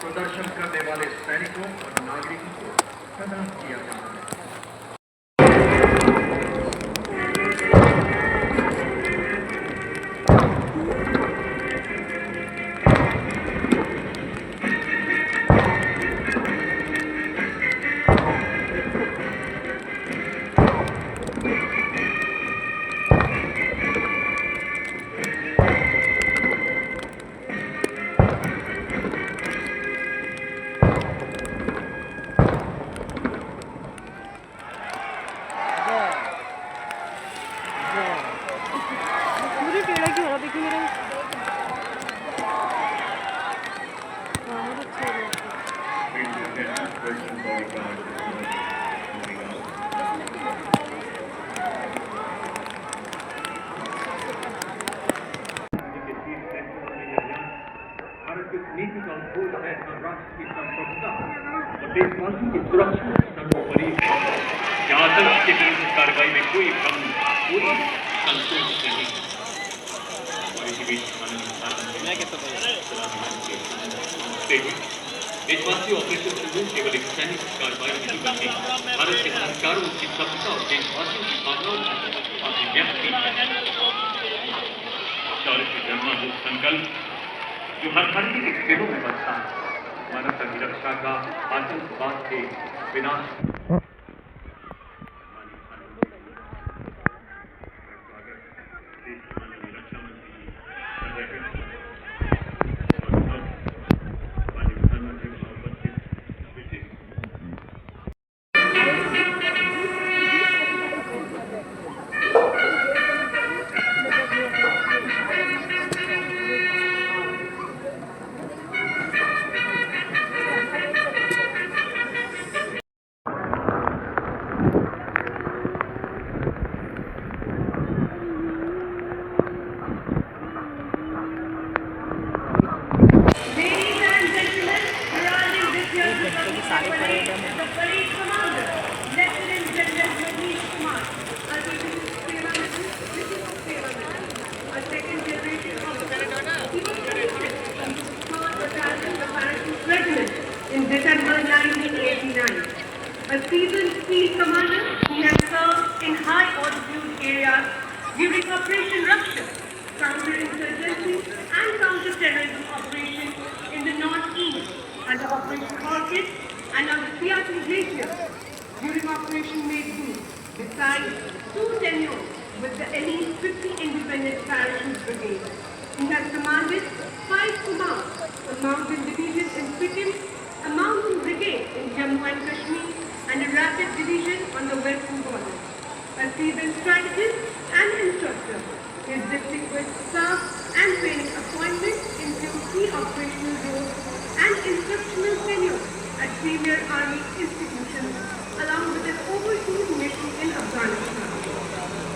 प्रदर्शन करने वाले सैनिकों और नागरिकों को प्रदान किया जाता है। मुझे टेढ़ा क्यों हो रहा देखिए मेरा भारत की नीति का उद्देश्य है राष्ट्र की संप्रभुता और देशवासियों की सुरक्षा सर्वोपरि। आतंक के विरुद्ध कार्रवाई में कोई भ्रम, कोई संकोच नहीं। और इसी बीच देशवासी ऑपरेशन सिंधु केवल एक सैनिक कार्रवाई नहीं बल्कि भारत के संस्कारों की सभ्यता और देशवासियों की भावनाओं की अभिव्यक्ति है। शौर्य की जन्मभूत संकल्प जो हर भारतीय के दिलों में बसता है, मानवता की रक्षा का, आतंकवाद के विनाश in December 1989. A seasoned field commander, he has served in high altitude areas during Operation Raksha, counter-insurgency and counter-terrorism operations in the northeast, under Operation Orchid and on the Siachen Glacier during Operation Maysoon, besides 2 tenures with the elite 50 Independent Parachute Brigade. He has commanded 5 commands, a mountain division in Sikkim, a mountain brigade in Jammu and Kashmir, and a rapid division on the western border. A seasoned strategist and instructor, his distinguished staff and training appointments include key operational roles and instructional tenure at premier army institutions, along with an overseas mission in Afghanistan.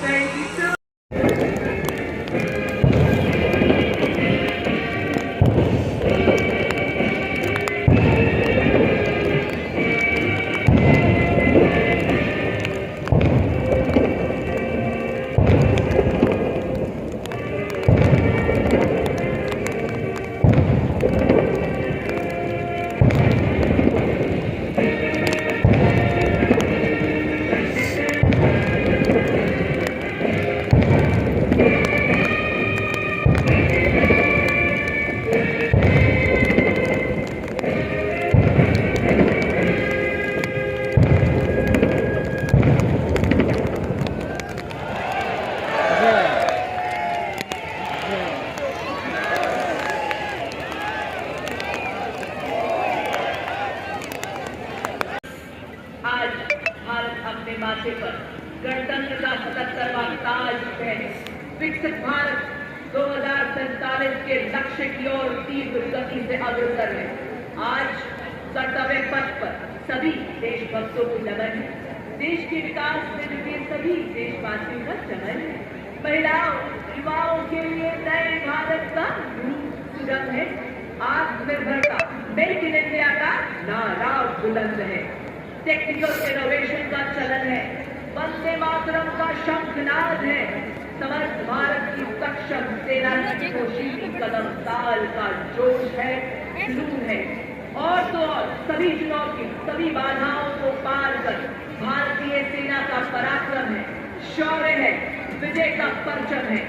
Currently served माथे पर गणतंत्र का 77वां ताज पहने विकसित भारत 2047 के लक्ष्य की ओर तीव्र गति से अग्रसर है। आज कर्तव्य पथ पर सभी देशभक्तों को नमन है। देश के विकास में जुटे सभी देशवासियों का चमन है। महिलाओं युवाओं के लिए नए भारत का सुगम है। आत्मनिर्भरता मेक इन इंडिया का नारा बुलंद है। टेक्निकल इनोवेशन का चलन है। वंदे मातरम का शंखनाद है। समर्थ भारत की सक्षम सेना की कोशिश कदम ताल का जोश है, जुनून है। और तो और सभी चुनौतियों, सभी बाधाओं को पार कर भारतीय सेना का पराक्रम है, शौर्य है, विजय का परचम है।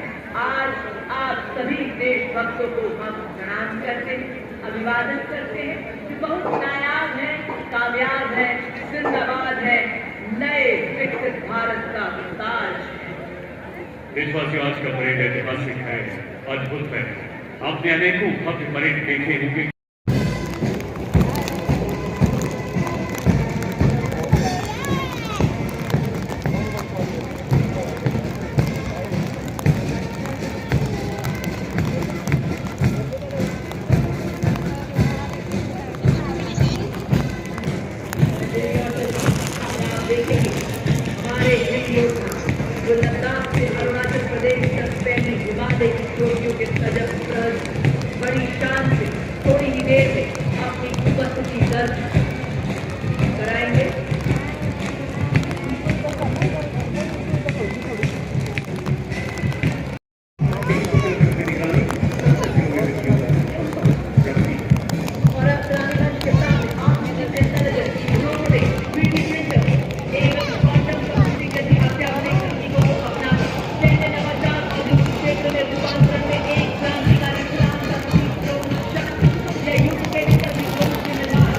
आज आप सभी देशभक्तों को हम प्रणाम करते हैं, अभिवादन करते हैं कि बहुत नायाब है, कामयाब है, जिंदाबाद है, नए विकसित भारत का ताज है। देशवासियों, आज का परेड ऐतिहासिक है, अद्भुत है। आपने अनेकों भव्य परेड देखे होंगे। हमारे हिंद योद्धा जो लद्दाख से अरुणाचल प्रदेश तक फैली विवादित चोटियों के सहज बड़ी शान से थोड़ी ही देर में अपनी उपस्थिति दर्ज कराएंगे। और अब रानीगंज के सामने artificial intelligence, drone, 3D printer एवं क्वांटम कंप्यूटिंग जैसी अत्याधुनिक तकनीकों को अपनाकर सैन्य नवाचार औद्योगिक क्षेत्र में रूपांतरण में एक क्रांतिकारी क्रांति का प्रतीक ड्रोन शक्ति या युद्ध के लिए सभी ड्रोन के निर्माण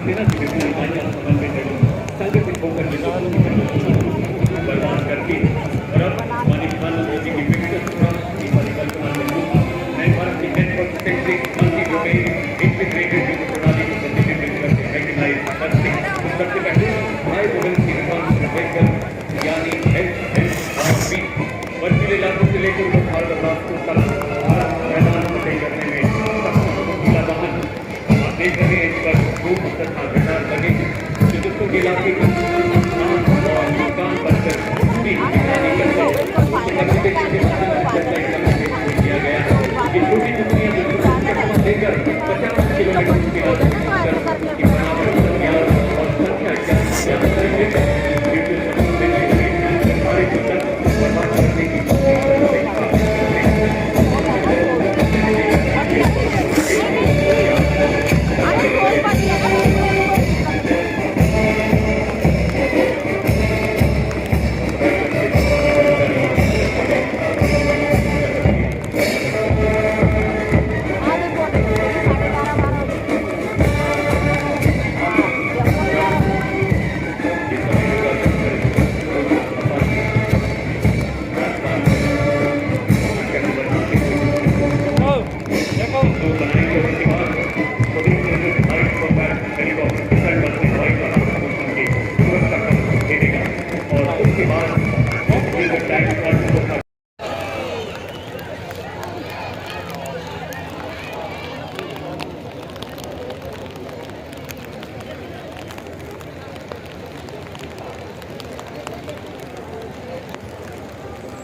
सेना की विभिन्न इकाइयां समन्वित एवं संगठित होकर विदेशों की संस्कृति बर्बाद करती है। और अब माननीय प्रधानमंत्री जी की विकसित राष्ट्र की परिकल्पना के अनुरूप नए भारत की network centric multi domain integrated युद्ध प्रणाली को प्रतिबिंबित करते मैकेनाइज्ड करते तो सबसे पहले हाई मोबिलिटी रिस्पॉन्स व्हीकल यानी HMRV बर्फीले इलाकों से लेकर उपसागर रास्तों तक भारत मैदान को तय करने में सक्षम गीला वाहन। आप देख रहे हैं इस पर धूप तथा गटार लगे जो दुष्टों के इलाके को और नुकसान बनकर किया गया है। ये छोटी टुकड़ियां जो लेकर 50 किलोमीटर की बराबर और संख्या बर्बाद करने की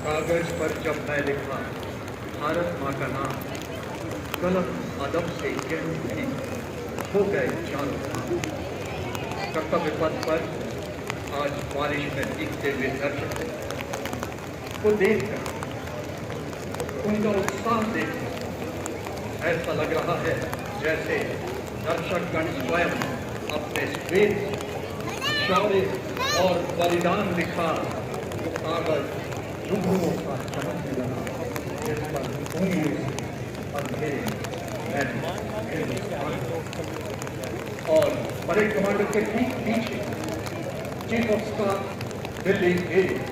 कागज पर जब मैं लिखा भारत माँ का नाम, कलम अदब से कह उठी, हो गए चारों धाम। कर्तव्य पथ पर आज बारिश में दिखते हुए दर्शक को देखकर, उनका उत्साह देखकर ऐसा लग रहा है जैसे दर्शकगण स्वयं अपने श्वेत शौर्य और बलिदान लिखा वो कागज जुगनुओं का चमकने लगा, जिस पर उंगली और परेड कमांडर के ठीक पीछे chief of staff Delhi area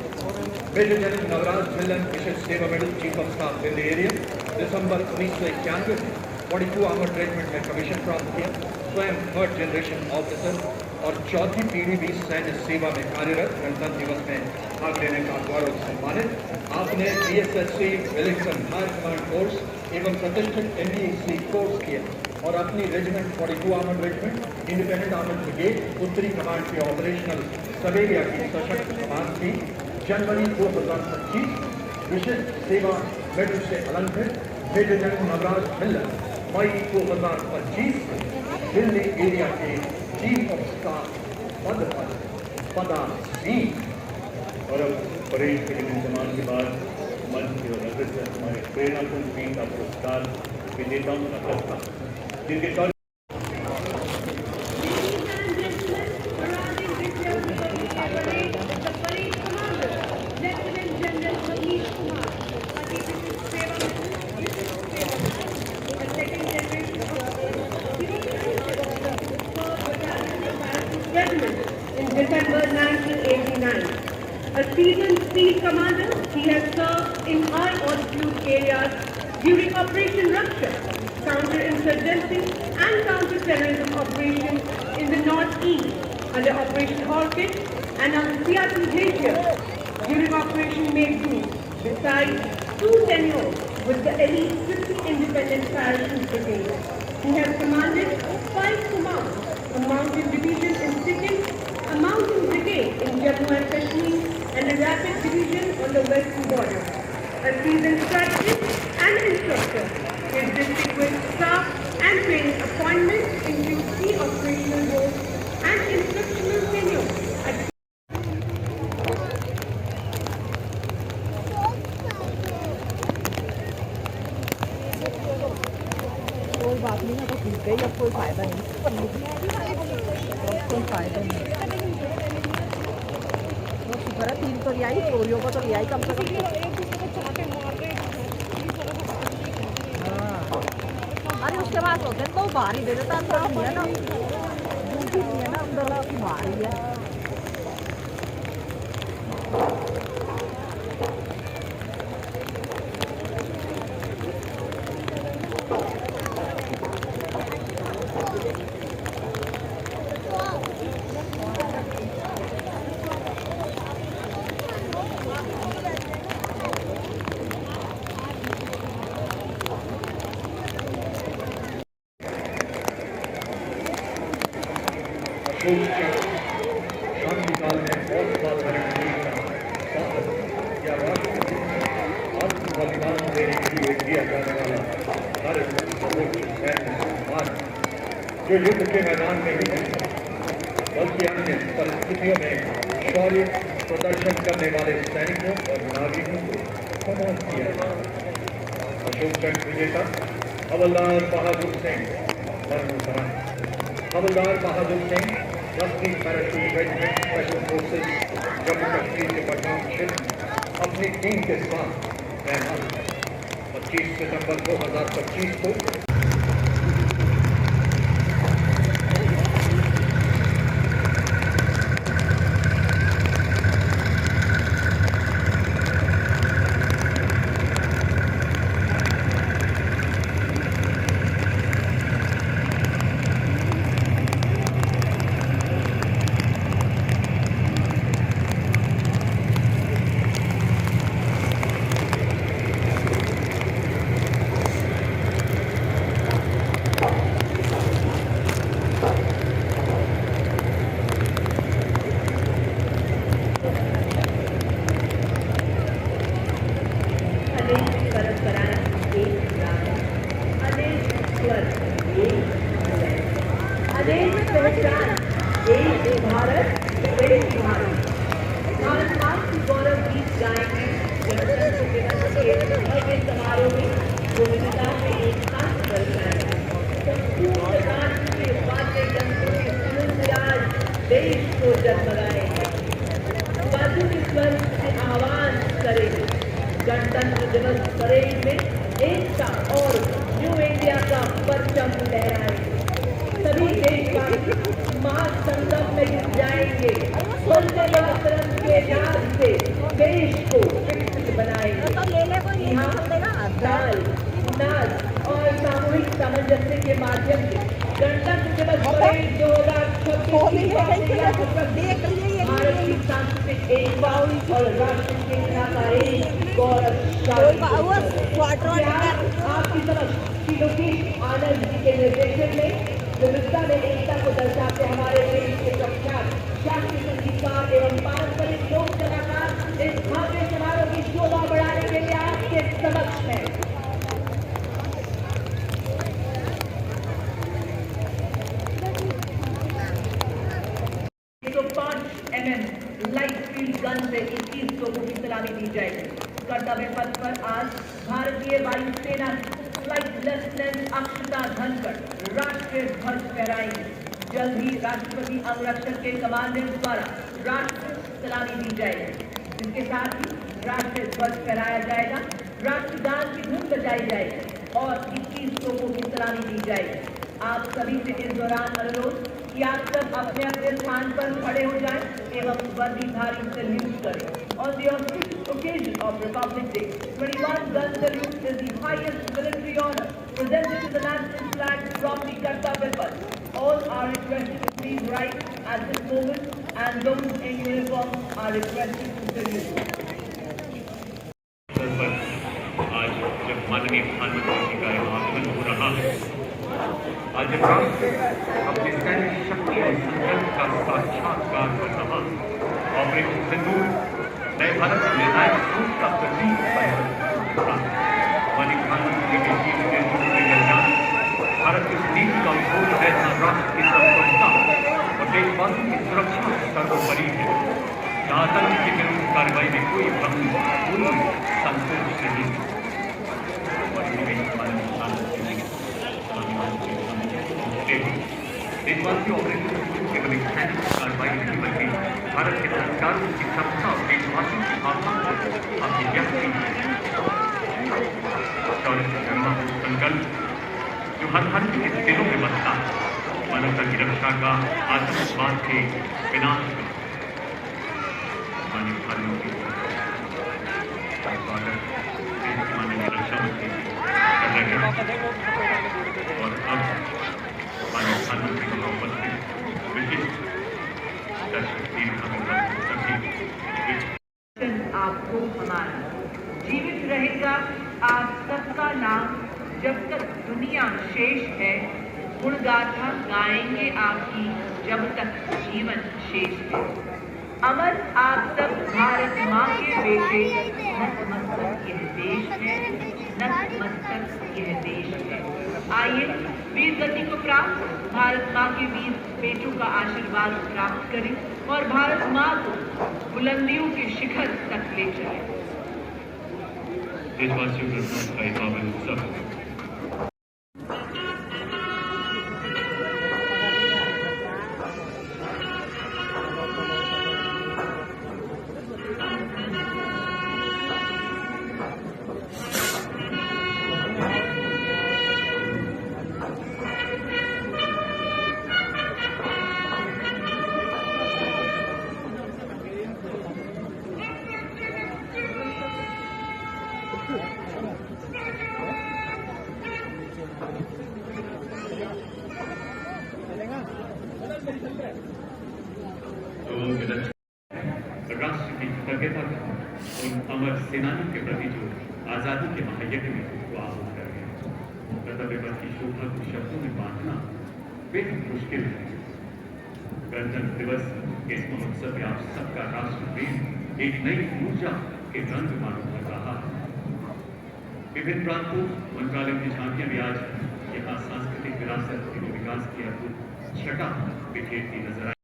major general Navraj Bhillan Vishisht Seva medal chief of staff Delhi area दिसंबर 1991 में 42 आर्मर्ड रेजिमेंट में कमीशन प्राप्त किया। स्वयं 3rd जनरेशन ऑफिसर और 4थी पीढ़ी भी सैन्य सेवा में कार्यरत, गणतंत्र दिवस में भाग लेने का गौरव सम्मानित। आपने BSSC Wellington higher command course एवं प्रतिष्ठित MBEC कोर्स किया और अपनी regiment 42 armoured regiment independent armoured brigade उत्तरी कमांड के ऑपरेशनल सवेरिया की सशक्त कमान थी। जनवरी 2025 विशिष्ट सेवा मेडल से अलंकृत मेजर जनरल नवराज भिल्लन मई 2025 दिल्ली एरिया के चीफ ऑफ स्टाफ पद पर पदासीन। और अब परेड के लिए सम्मान के बाद मंच की ओर अग्रसर हमारे प्रेरणाकुंज टीम का पुरस्कार विजेताओं का प्रस्ताव जिनके तौर in December 1989. A seasoned field commander, he has served in high altitude areas during Operation Raksha, counter-insurgency and counter-terrorism operations in the northeast under Operation Orchid and on the Siachen Glacier during Operation Meghdoot, besides 2 tenures with the elite 50 Independent Parachute Brigade. He has commanded 5 commands, a mountain division in Sikkim, a mountain brigade in Jammu and Kashmir, and a rapid division on the western border. A seasoned strategist and instructor, his distinguished staff and training appointments include key operational roles and instructional tenure at कोई बात नहीं है तो ठीक है, अब कोई फायदा नहीं, कोई फायदा नहीं। तो शुक्र है 3 तो ले आई, चोरियों को तो ले आई कम से कम। हाँ, अरे उसके बाद होते तो बाहर ही दे देता है ना। भी नहीं है ना, अंदर बाहर ही है। शांतिकाल में बहुत साधारण या राष्ट्र आत्म बलिदान देने के लिए दिया जाने वाला भारत का सर्वोच्च सैन्य सम्मान, जो युद्ध के मैदान में ही नहीं बल्कि अन्य परिस्थितियों में शौर्य प्रदर्शन करने वाले सैनिकों और नागरिकों को सम्मान किया जाता। अशोक चक्र विजेता हवलदार बहादुर सिंह मरणोपरांत। हवलदार बहादुर सिंह 10वीं parachute regiment special forces Jammu Kashmir के बडगाम क्षेत्र अपनी टीम के साथ तैनात 25 सितंबर 2025 को देश को जगमगाएंगे। बाजू के स्वर से आह्वान करेंगे। गणतंत्र दिवस परेड में एकता और न्यू इंडिया का परचम लहराएंगे। सभी देशवासी महासंगम में जुट जाएंगे। बोलते मातरम के नाम से देश को विकसित बनाएंगे। यहाँ दाल, नाच और सामूहिक सामंजस्य के माध्यम से गणतंत्र दिवस परेड 2026 भारत की सांस्कृतिक एकता और राष्ट्र एकता का एक गौरवशाली आपकी समझ श्री लोकेश आनंद जी के निर्देशन में विविधता में एकता को दर्शाते हमारे देश के प्रख्यात शास्त्रीय संगीतकार एवं पारंपरिक लोक कलाकार इस भव्य समारोह की शोभा बढ़ाने के लिए आपके समक्ष है। 105 mm लाइट फील्ड गन से 21 तोपों की सलामी दी जाएगी। कर्तव्य पथ पर आज भारतीय वायुसेना फ्लाइट लेफ्टिनेंट अक्षता धनखड़ राष्ट्रीय ध्वज फहराएंगे। जल्द ही राष्ट्रपति अंगरक्षक के कमांडेंट द्वारा राष्ट्रीय सलामी दी जाएगी। इसके साथ ही राष्ट्रीय ध्वज फहराया जाएगा, राष्ट्रगान की धुन बजाई जाएगी और 21 तोपों की सलामी दी जाएगी। आप सभी से इस दौरान अनुरोध कि आप सब अपने अपने स्थान पर खड़े हो जाएं एवं वर्दीधारी सैल्यूट करें। On the auspicious occasion of Republic Day, 21 gun salute is the highest military honor presented to the national flag from the Kartavya Path. All are requested to please rise at this moment and those in uniform are requested to salute. आज जब माननीय प्रधानमंत्री जी का आगमन हो रहा है, आज राष्ट्र अपनी सैन्य शक्ति और संकल्प का साक्षात्कार कर रहा है। ऑपरेशन सिंदूर नए भारत के निर्णायक सोच का प्रतीक बन रहा है। माननीय प्रधानमंत्री के शीर्ष नेतृत्व में यह जान भारत की नीति का उद्घोष है जहाँ राष्ट्र की संप्रभुता और देशवासियों की सुरक्षा सर्वोपरि है। जहाँ आतंक के विरुद्ध कार्रवाई में कोई भ्रम, कोई संकोच नहीं। देशवासी ऑपरेशन केवल एक सैनिक कार्रवाई नहीं बल्कि भारत के संस्कारों की क्षमता और देशवासियों की भावना को अभिव्यक्ति शौर्य से करना संकल्प जो हर भारतीय के दिलों में बसता है। मानवता की रक्षा का, आतंकवाद के विनाश का मानव भाइयों की स्वागत माननीय रक्षा मंत्री कर रहे हैं। और अब माननीय प्रधानमंत्री को उपस्थित विशिष्ट दर्शक आपको हमारा जीवित रहेगा आप सबका नाम जब तक दुनिया शेष है, गुणगाथा गाएंगे आपकी जब तक जीवन शेष है। अमर आप सब भारत माँ के बेटे, नतमस्तक यह देश है, नतमस्तक यह देश है। आइए वीर गति को प्राप्त भारत माँ के वीर बेटों का आशीर्वाद प्राप्त करें और भारत माँ को बुलंदियों के शिखर तक ले चलें। देशवासियों का पावन उत्सव राष्ट्र की कृतज्ञता का उन अमर सेनानियों के प्रति जो आजादी के महायज्ञ में को आहुत कर गए। कर्तव्य पथ की शोभा को शब्दों में बांधना बेहद मुश्किल है। गणतंत्र दिवस के इस महोत्सव में आप सबका राष्ट्र प्रेम एक नई ऊर्जा के रंग मालूम कर रहा है। विभिन्न प्रांतों मंत्रालयों की झांकियां भी आज यहाँ सांस्कृतिक विरासत के विकास की अद्भुत छटा बिखेरती नजर आई।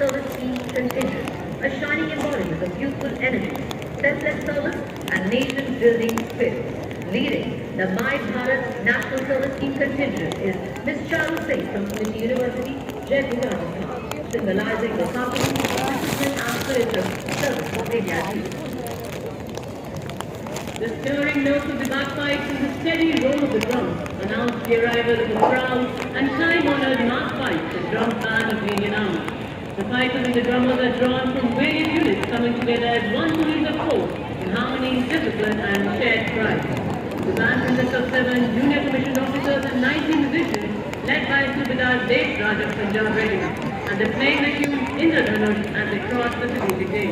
Service Team Contingent, a shining embodiment of youthful energy, selfless service and nation-building spirit. Leading the My Bharat National Service Team Contingent is Ms. Charu Singh from Smith University, Jaipur, Rajasthan, symbolizing the company's discipline and spirit of service of India. The stirring notes of the bagpipes and the steady roll of the drums announced the arrival of the proud and time-honored march pipes, the drum band of the Indian Army. The pipers and the drummers are drawn from various units coming together as one to lead the force in harmony, discipline and shared pride. The band consists of 7 junior commissioned officers and 90 musicians led by Subedar Desh Raj of Punjab Regiment, and they play the tune Indradhanush as they cross the strategic day.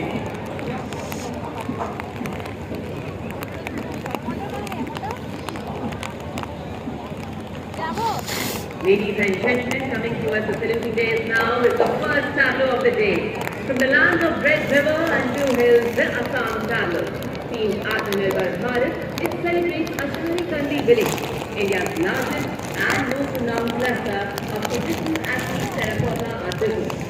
Ladies and gentlemen, coming to us the saluting days now is the first tableau of the day. From the lands of Red River and Blue Hills, the Assam tableau. Team Atmanirbhar Bharat, it celebrates Ashwini Kandi village, India's largest and most renowned cluster of traditional Assamese terracotta artisans.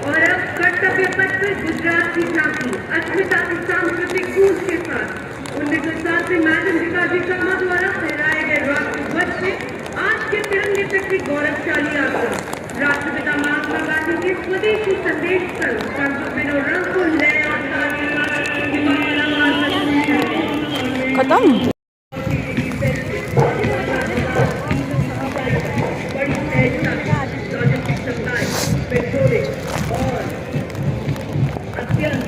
और अब कर्तव्य पथ पर गुजरात की झांकी अस्मिता की सांस्कृतिक गूंज के साथ 1907 से मैडम विकाजी शर्मा द्वारा फहराए गए राष्ट्र ध्वज से आज के तिरंगे तक की गौरवशाली यात्रा राष्ट्रपिता महात्मा गांधी के स्वदेशी संदेश पर संतों बिनो रंग को लय और खत्म। अत्यंत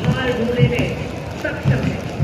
भार ढोने में सक्षम है।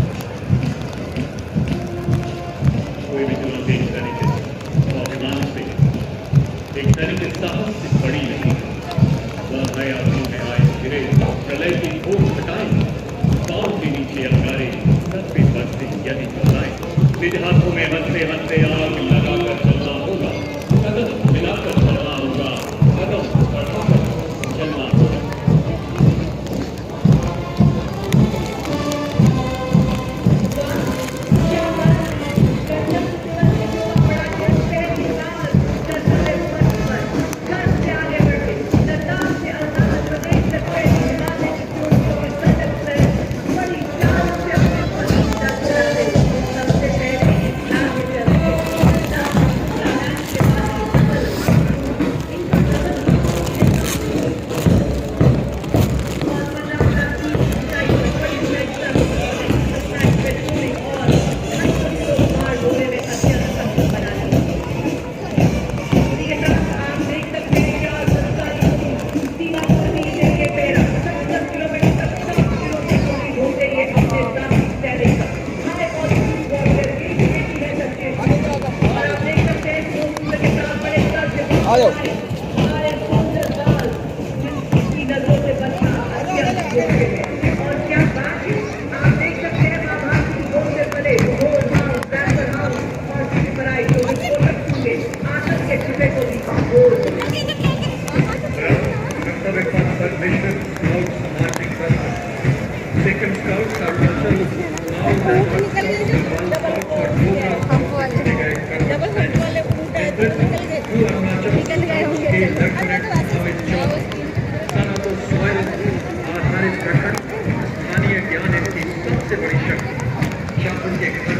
scouts are also now स्थानीय ज्ञान इनकी सबसे बड़ी शक्ति शासन के